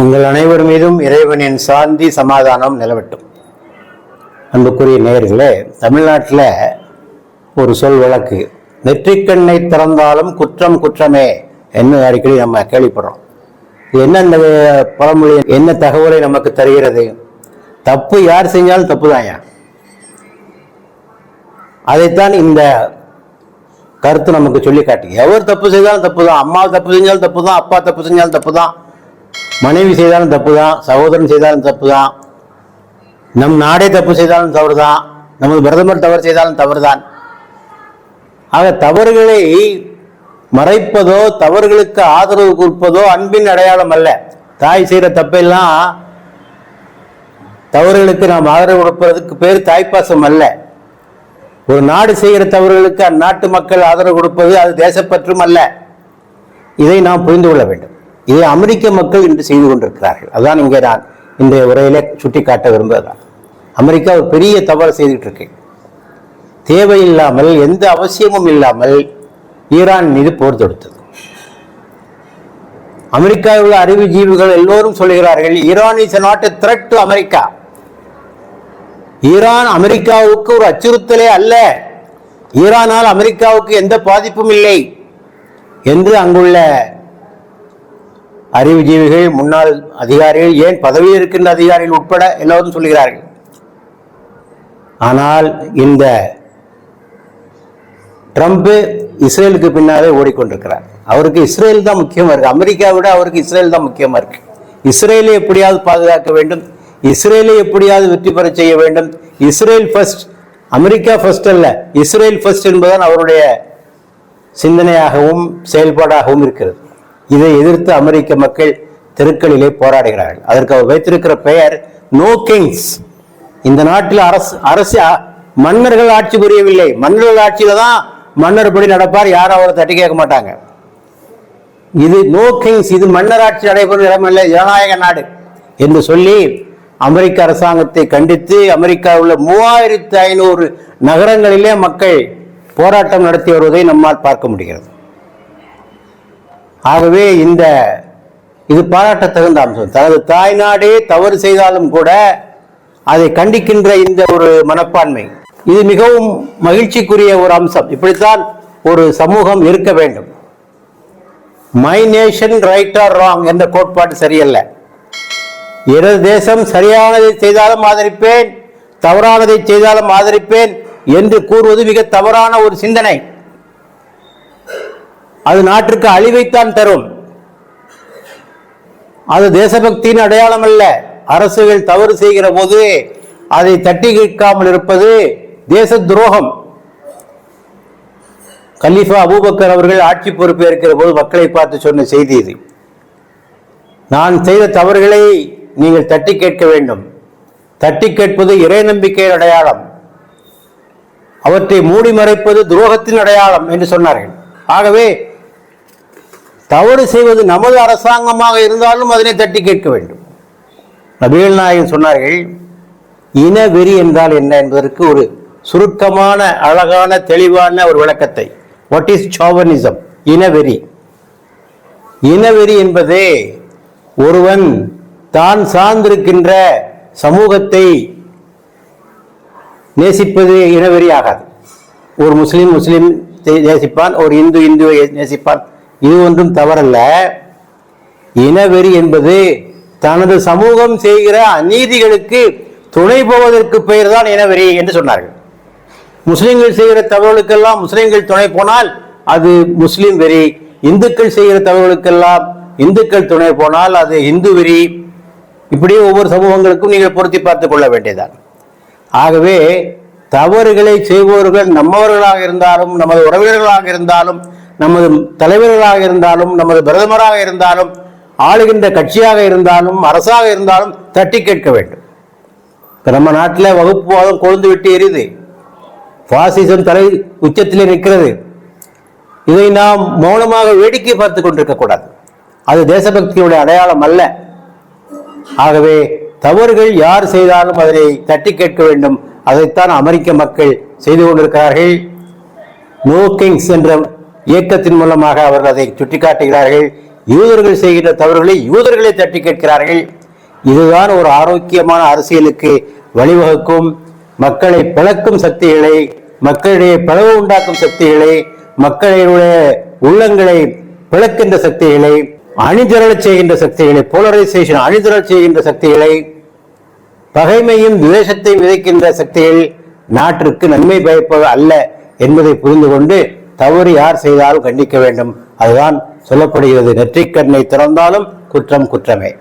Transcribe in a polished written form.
உங்கள் அனைவர் மீதும் இறைவனின் சாந்தி சமாதானம் நிலவட்டும். அன்புக்குரிய நேயர்களே, தமிழ்நாட்டில் ஒரு சொல் வழக்கு, நெற்றிக்கண்ணை திறந்தாலும் குற்றம் குற்றமே என்று அடிக்கடி நம்ம கேள்விப்படுறோம். என்ன இந்த பழமொழி என்ன தகவலை நமக்கு தருகிறது? தப்பு யார் செஞ்சாலும் தப்பு தான்யா. அதைத்தான் இந்த கருத்து நமக்கு சொல்லி காட்டு. எவர் தப்பு செய்தாலும் தப்பு தான். அம்மா தப்பு செஞ்சாலும் தப்பு தான், அப்பா தப்பு செஞ்சாலும் தப்பு தான், மனைவி செய்தாலும் தப்பு தான், சகோதரன் செய்தாலும் தப்பு தான், நம் நாடே தப்பு செய்தாலும் தவறு தான், நமது பிரதமர் தவறு செய்தாலும் தவறு தான். ஆக தவறுகளை மறைப்பதோ தவறுகளுக்கு ஆதரவு கொடுப்பதோ அன்பின் அடையாளம் அல்ல. தாய் செய்கிற தப்பெல்லாம் தவறுகளுக்கு நாம் ஆதரவு கொடுப்பதற்கு பேர் தாய்ப்பாசம் அல்ல. ஒரு நாடு செய்கிற தவறுகளுக்கு அந்நாட்டு மக்கள் ஆதரவு கொடுப்பது அது தேசப்பற்றும் அல்ல. இதை நாம் புரிந்து கொள்ள வேண்டும். இதை அமெரிக்க மக்கள் இன்று செய்து கொண்டிருக்கிறார்கள். அதுதான் இங்கே நான் இன்றைய உரையில சுட்டிக்காட்ட விரும்புவதுதான். அமெரிக்கா ஒரு பெரிய தவறு செய்துட்டு இருக்கு. தேவையில்லாமல் எந்த அவசியமும் இல்லாமல் ஈரான் மீது போர் தொடுத்தது. அமெரிக்காவில் உள்ள அறிவுஜீவிகள் எல்லோரும் சொல்லுகிறார்கள், Iran is not a thread to America. Iran அமெரிக்காவுக்கு ஒரு அச்சுறுத்தலே அல்ல, ஈரானால் அமெரிக்காவுக்கு எந்த பாதிப்பும் இல்லை என்று அங்குள்ள அறிவுஜீவிகள், முன்னாள் அதிகாரிகள், ஏன் பதவியில் இருக்கின்ற அதிகாரிகள் உட்பட எல்லோரும் சொல்லுகிறார்கள். ஆனால் இந்த ட்ரம்ப் இஸ்ரேலுக்கு பின்னாலே ஓடிக்கொண்டிருக்கிறார். அவருக்கு இஸ்ரேல் தான் முக்கியமா இருக்கு. அமெரிக்கா விட அவருக்கு இஸ்ரேல் தான் முக்கியமா இருக்கு. இஸ்ரேலை எப்படியாவது பாதுகாக்க வேண்டும், இஸ்ரேலை எப்படியாவது வெற்றி பெற செய்ய வேண்டும். இஸ்ரேல் ஃபர்ஸ்ட், அமெரிக்கா ஃபர்ஸ்ட் அல்ல, இஸ்ரேல் ஃபர்ஸ்ட் என்பதுதான் அவருடைய சிந்தனையாகவும் செயல்பாடாகவும் இருக்கிறது. இதை எதிர்த்து அமெரிக்க மக்கள் தெருக்களிலே போராடுகிறார்கள். அதற்கு அவர் வைத்திருக்கிற பெயர் நோ கிங்ஸ். இந்த நாட்டில் அரசு மன்னர்கள் ஆட்சி புரியவில்லை. மன்னர்கள் ஆட்சியில தான் மன்னர் படி நடப்பார், யாரும் அவரை தட்டி கேட்க மாட்டாங்க. இது நோ கிங்ஸ், இது மன்னர் ஆட்சி நடைபெறும் இடமல்ல, ஜனநாயக நாடு என்று சொல்லி அமெரிக்க அரசாங்கத்தை கண்டித்து அமெரிக்காவில் உள்ள 3500 நகரங்களிலே மக்கள் போராட்டம் நடத்தி வருவதை நம்மால் பார்க்க முடிகிறது. ஆகவே இது பாராட்டத்தகுந்த அம்சம். தனது தாய்நாடே தவறு செய்தாலும் கூட அதை கண்டிக்கின்ற இந்த ஒரு மனப்பான்மை, இது மிகவும் மகிழ்ச்சிக்குரிய ஒரு அம்சம். இப்படித்தான் ஒரு சமூகம் இருக்க வேண்டும். My nation right or wrong என்ற கோட்பாடு சரியல்ல. எனது தேசம் சரியானதை செய்தாலும் ஆதரிப்பேன், தவறானதை செய்தாலும் ஆதரிப்பேன் என்று கூறுவது மிக தவறான ஒரு சிந்தனை. அது நாட்டிற்கு அழிவைத்தான் தரும். அது தேசபக்தியின் அடையாளம் அல்ல. அரசுகள் தவறு செய்கிற போது அதை தட்டி கேட்காமல் இருப்பது தேச துரோகம். கலீஃபா அபூபக்கர் அவர்கள் ஆட்சி பொறுப்பேற்கிற போது மக்களை பார்த்து சொன்ன செய்தி இது. நான் செய்த தவறுகளை நீங்கள் தட்டி கேட்க வேண்டும். தட்டி கேட்பது இறை நம்பிக்கையின் அடையாளம், அவற்றை மூடி மறைப்பது துரோகத்தின் அடையாளம் என்று சொன்னார்கள். ஆகவே தவறு செய்வது நமது அரசாங்கமாக இருந்தாலும் அதனை தட்டி கேட்க வேண்டும். நபிகள் நாயகம் சொன்னார்கள், இனவெறி என்றால் என்ன என்பதற்கு ஒரு சுருக்கமான அழகான தெளிவான ஒரு விளக்கத்தை. What is chauvinism? இனவெறி. இனவெறி என்பதே ஒருவன் தான் சார்ந்திருக்கின்ற சமூகத்தை நேசிப்பது இனவெறி ஆகாது. ஒரு முஸ்லிம் நேசிப்பான், ஒரு இந்துவை நேசிப்பான், இது ஒன்றும் தவறல்ல. இனவெறி என்பது தனது சமூகம் செய்கிற அநீதிகளுக்கு துணை போவதற்கு பெயர் தான் இனவெறி என்று சொன்னார்கள். முஸ்லிம்கள் செய்கிற தவறுகளுக்கெல்லாம் முஸ்லிம்கள் துணை போனால் அது முஸ்லிம் வெறி, இந்துக்கள் செய்கிற தவறுகளுக்கெல்லாம் இந்துக்கள் துணை போனால் அது இந்து வெறி. இப்படியே ஒவ்வொரு சமூகங்களுக்கும் நீங்கள் பொருத்தி பார்த்துக் கொள்ள வேண்டியதான். ஆகவே தவறுகளை செய்பவர்கள் நம்மவர்களாக இருந்தாலும், நமது உறவினர்களாக இருந்தாலும், நமது தலைவர்களாக இருந்தாலும், நமது பிரதமராக இருந்தாலும், ஆளுகின்ற கட்சியாக இருந்தாலும், அரசாக இருந்தாலும் தட்டி கேட்க வேண்டும். நம்ம நாட்டில் வகுப்புவாதம் கொழுந்து விட்டு எரியுது, பாசிசம் தலை உச்சத்திலே நிற்கிறது. இதை நாம் மௌனமாக வேடிக்கை பார்த்து கொண்டிருக்க கூடாது. அது தேசபக்தியுடைய அடையாளம் அல்ல. ஆகவே தவறுகள் யார் செய்தாலும் அதனை தட்டி கேட்க வேண்டும். அதைத்தான் அமெரிக்க மக்கள் செய்து கொண்டிருக்கிறார்கள். நோ கிங்ஸ் என்ற இயக்கத்தின் மூலமாக அவர்கள் அதை சுட்டிக்காட்டுகிறார்கள். யூதர்கள் செய்கின்ற தவறுகளை யூதர்களை தட்டி கேட்கிறார்கள். இதுதான் ஒரு ஆரோக்கியமான அரசியலுக்கு வழிவகுக்கும். மக்களை பிளக்கும் சக்திகளை, மக்களிடையே பிளவு உண்டாக்கும் சக்திகளை, மக்களுடைய உள்ளங்களை பிளக்கின்ற சக்திகளை, அணிதிரளச் செய்கின்ற சக்திகளை, போலரைசேஷன் அணிதிரளச் செய்கின்ற சக்திகளை, பகைமையும் துவேஷத்தையும் விதைக்கின்ற சக்திகள் நாட்டிற்கு நன்மை பயப்பது அல்ல என்பதை புரிந்து கொண்டு தவறு யார் செய்தாலும் கண்டிக்க வேண்டும். அதுதான் சொல்லப்படுகிறது. நெற்றிக்கண்ணை திறந்தாலும் குற்றம் குற்றமே.